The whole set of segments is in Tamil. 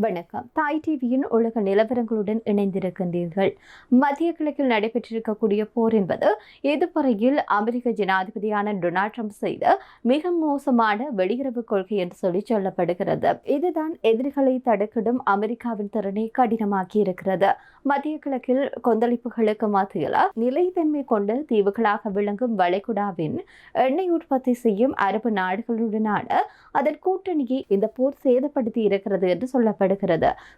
வணக்கம். தாய் டிவியின் உலக நிலவரங்களுடன் இணைந்திருக்கின்றீர்கள். மத்திய கிழக்கில் நடைபெற்றிருக்கக்கூடிய போர் என்பது இதுவரையில் அமெரிக்க ஜனாதிபதியான டொனால்ட் ட்ரம்ப் செய்த மிக மோசமான வெளியுறவு கொள்கை என்று சொல்லப்படுகிறது. இதுதான் எதிரிகளை தடுக்கிடும் அமெரிக்காவின் திறனை கடினமாக்கி இருக்கிறது. மத்திய கிழக்கில் கொந்தளிப்புகளுக்கு மத்தியில் நிலைத்தன்மை கொண்ட தீவுகளாக விளங்கும் வளைகுடாவின் எண்ணெய் உற்பத்தி செய்யும் அரபு நாடுகளுடனான அதன் கூட்டணியை இந்த போர் சேதப்படுத்தி இருக்கிறது என்று சொல்லப்படுகிறது.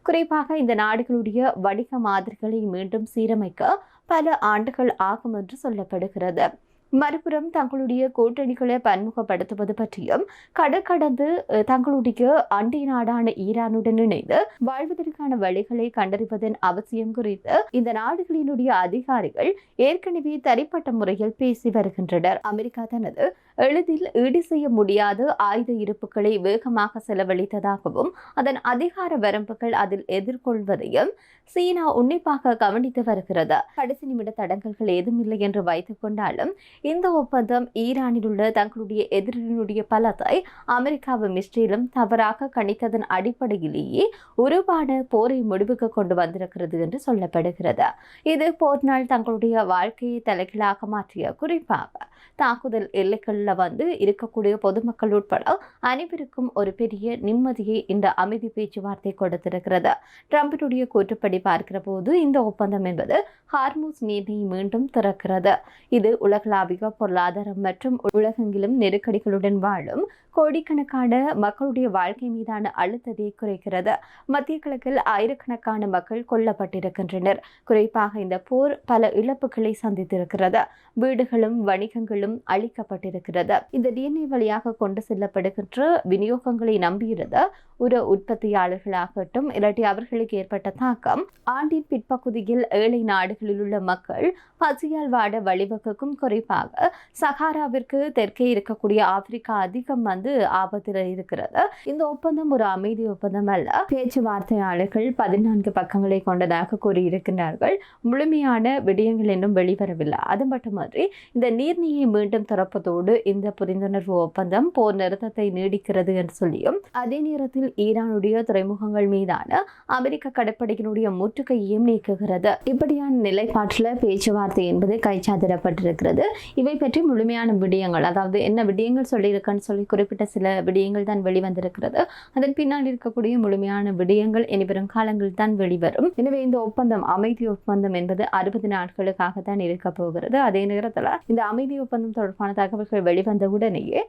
குறிப்பாக இந்த நாடுகளுடைய வணிக மாதிரிகளை மீண்டும் சீரமைக்க பல ஆண்டுகள் ஆகும் என்று சொல்லப்படுகிறது. மறுபுறம் தங்களுடைய கூட்டணிகளை பன்முகப்படுத்துவது பற்றியும் கடல் கடந்து தங்களுடைய அண்டை நாடான ஈரானுடன் இணைந்து வாழ்வதற்கான வழிகளை கண்டறிவதன் அவசியம் குறித்து இந்த நாடுகளினுடைய அதிகாரிகள் ஏற்கனவே தனிப்பட்ட முறையில் பேசி வருகின்றனர். அமெரிக்கா தனது எளிதில் ஈடு செய்ய முடியாத ஆயுத இருப்புகளை வேகமாக செலவழித்ததாகவும் அதன் அதிகார வரம்புகள் அதில் எதிர்கொள்வதையும் சீனா உன்னிப்பாக கவனித்து வருகிறது. கடைசி நிமிட தடங்கல்கள் ஏதும் இல்லை என்று வைத்துக் கொண்டாலும் இந்த ஒப்பந்தம் ஈரானில் உள்ள தங்களுடைய எதிரியினுடைய பலத்தை அமெரிக்காவும் இஸ்ரேலும் தவறாக கணித்ததன் அடிப்படையிலேயே உருவான போரை முடிவுக்கு கொண்டு வந்திருக்கிறது என்று சொல்லப்படுகிறது. இது போர் நாள் தங்களுடைய வாழ்க்கையை தலைகீழாக மாற்றிய, குறிப்பாக தாக்குதல் எல்லைகளில் இருக்கக்கூடிய பொதுமக்கள் உட்பட அனைவருக்கும் ஒரு பெரிய நிம்மதியை இந்த அமைதி பேச்சுவார்த்தை கொடுத்திருக்கிறது. ட்ரம்பினுடைய கூற்றுப்படி பார்க்கிற போது இந்த ஒப்பந்தம் என்பது ஹார்மூஸ் நீரை மீண்டும் திறக்கிறது. இது உலகளாவிய பொருளாதாரம் மற்றும் உலகெங்கிலும் நெருக்கடிகளுடன் வாழும் கோடிக்கணக்கான மக்களுடைய வாழ்க்கை மீதான அழுத்தத்தை குறைக்கிறது. மத்திய கிழக்கில் ஆயிரக்கணக்கான மக்கள் கொல்லப்பட்டிருக்கின்றனர். குறிப்பாக இந்த போர் பல இழப்புகளை சந்தித்திருக்கிறது. வீடுகளும் வணிகங்களும் அழிக்கப்பட்டிருக்கிறது. இந்த டிஎன்ஏ வழியாக கொண்டு செல்லப்படுகின்ற விநியோகங்களை நம்பியிருந்த ஒரு உற்பத்தியாளர்களாகட்டும், இல்லாட்டி அவர்களுக்கு ஏற்பட்ட தாக்கம் ஆண்டின் பிற்பகுதியில் ஏழை நாடுகளில் உள்ள மக்கள் பசியால் வாட வழிவகுக்கும். குறிப்பாக சஹாராவிற்கு தெற்கே இருக்கக்கூடிய ஆப்பிரிக்கா அதிகம் ஆபத்தில் இருக்கிறது. இந்த ஒப்பந்தம் ஒரு அமைதி ஒப்பந்தம் அல்ல. பேச்சுவார்த்தையாளர்கள் 14 பக்கங்களை கொண்டதாக கூறியிருக்கிறார்கள். முழுமையான விடயங்கள் இன்னும் வெளிவரவில்லை. அது மட்டுமன்றி இந்த நீர்நிலையை மீண்டும் திறப்பதோடு இந்த புரிந்துணர்வு ஒப்பந்தம் போர் நிறுத்தத்தை நீடிக்கிறது என்று சொல்லியும், அதே நேரத்தில் ஈரானுடைய துறைமுகங்கள் மீதான அமெரிக்க கடற்படையினுடைய முற்றுகையையும் நீக்குகிறது. இப்படியான நிலைப்பாட்டில் பேச்சுவார்த்தை என்பது கைச்சாதிடப்பட்டிருக்கிறது. இவை பற்றி முழுமையான விடயங்கள், அதாவது என்ன விடயங்கள் சொல்லியிருக்கன்னு சொல்லி குறிப்பிட்ட சில விடயங்கள் தான் வெளிவந்திருக்கிறது. அதன் பின்னால் இருக்கக்கூடிய முழுமையான விடயங்கள் இனிவரும் காலங்களில் தான் வெளிவரும். எனவே இந்த ஒப்பந்தம், அமைதி ஒப்பந்தம் என்பது 60 நாட்களுக்காக தான் இருக்க போகிறது. அதே நேரத்தில் இந்த அமைதி ஒப்பந்தம் தொடர்பான தகவல்கள் வெளிவந்த உடனேயே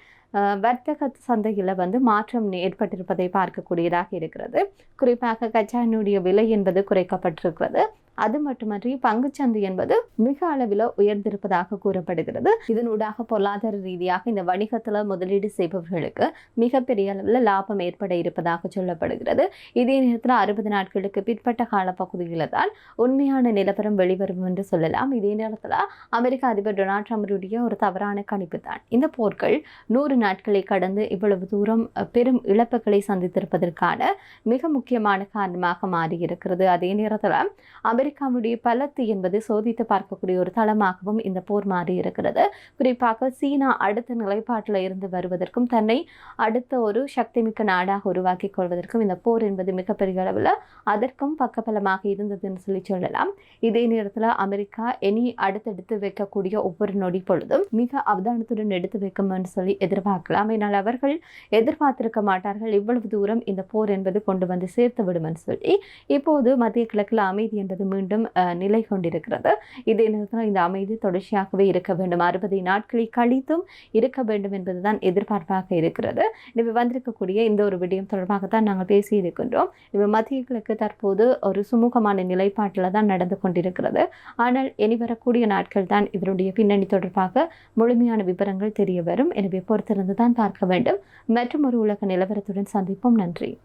வர்த்தக சந்தையில் மாற்றம் ஏற்பட்டிருப்பதை பார்க்கக்கூடியதாக இருக்கிறது. குறிப்பாக கச்சா எண்ணெயுடைய விலை என்பது குறைக்கப்பட்டிருக்கிறது. அது மட்டுமன்றி பங்குச்சந்தை என்பது மிக அளவில் உயர்ந்திருப்பதாக கூறப்படுகிறது. இதனூடாக பொருளாதார ரீதியாக இந்த வணிகத்தில் முதலீடு செய்பவர்களுக்கு மிகப்பெரிய அளவில் லாபம் ஏற்பட இருப்பதாக சொல்லப்படுகிறது. இதே நேரத்தில் 60 நாட்களுக்கு பிற்பட்ட காலப்பகுதியில் தான் உண்மையான நிலவரம் வெளிவரும் என்று சொல்லலாம். இதே நேரத்தில் அமெரிக்க அதிபர் டொனால்ட் ட்ரம்புடைய ஒரு தவறான கணிப்பு தான் இந்த போர்கள் 100 நாட்களை கடந்து இவ்வளவு தூரம் பெரும் இழப்புகளை சந்தித்திருப்பதற்கான மிக முக்கியமான காரணமாக மாறியிருக்கிறது. அதே நேரத்தில் அமெரிக்காவுடைய பலத்து என்பது சோதித்து பார்க்கக்கூடிய ஒரு தளமாகவும் இந்த போர் மாறி இருக்கிறது. குறிப்பாக சீனா அடுத்த நிலைப்பாட்டில் இருந்து வருவதற்கும் தன்னை அடுத்த ஒரு சக்திமிக்க நாடாக உருவாக்கிக் கொள்வதற்கும் இந்த போர் என்பது மிகப்பெரிய அளவில் அதற்கும் பக்கபலமாக இருந்ததுன்னு சொல்லலாம். இதே நேரத்தில் அமெரிக்கா இனி அடுத்தெடுத்து வைக்கக்கூடிய ஒவ்வொரு நொடி பொழுதும் மிக அவதானத்துடன் எடுத்து வைக்கும் என்று சொல்லி எதிர்பார்க்கலாம். என்னால் அவர்கள் எதிர்பார்த்திருக்க மாட்டார்கள் இவ்வளவு தூரம் இந்த போர் என்பது கொண்டு வந்து சேர்த்து விடும் என்று சொல்லி. இப்போது மத்திய கிழக்கில் அமைதி என்பது மீண்டும் நிலை கொண்டிருக்கிறது. இதே நேரத்தில் இந்த அமைதி தொடர்ச்சியாகவே இருக்க வேண்டும், 60 நாட்களை கழித்தும் இருக்க வேண்டும் என்பதுதான் எதிர்பார்ப்பாக இருக்கிறது. எனவே வந்திருக்கக்கூடிய இந்த ஒரு விடயம் தொடர்பாகத்தான் நாங்கள் பேசியிருக்கின்றோம். இவை மத்திய கிழக்கு தற்போது ஒரு சுமூகமான நிலைப்பாட்டில் தான் நடந்து கொண்டிருக்கிறது. ஆனால் இனி வரக்கூடிய நாட்கள் தான் இதனுடைய பின்னணி தொடர்பாக முழுமையான விவரங்கள் தெரிய வரும். எனவே பொறுத்திருந்து தான் பார்க்க வேண்டும். மற்றும் ஒரு உலக நிலவரத்துடன் சந்திப்போம். நன்றி.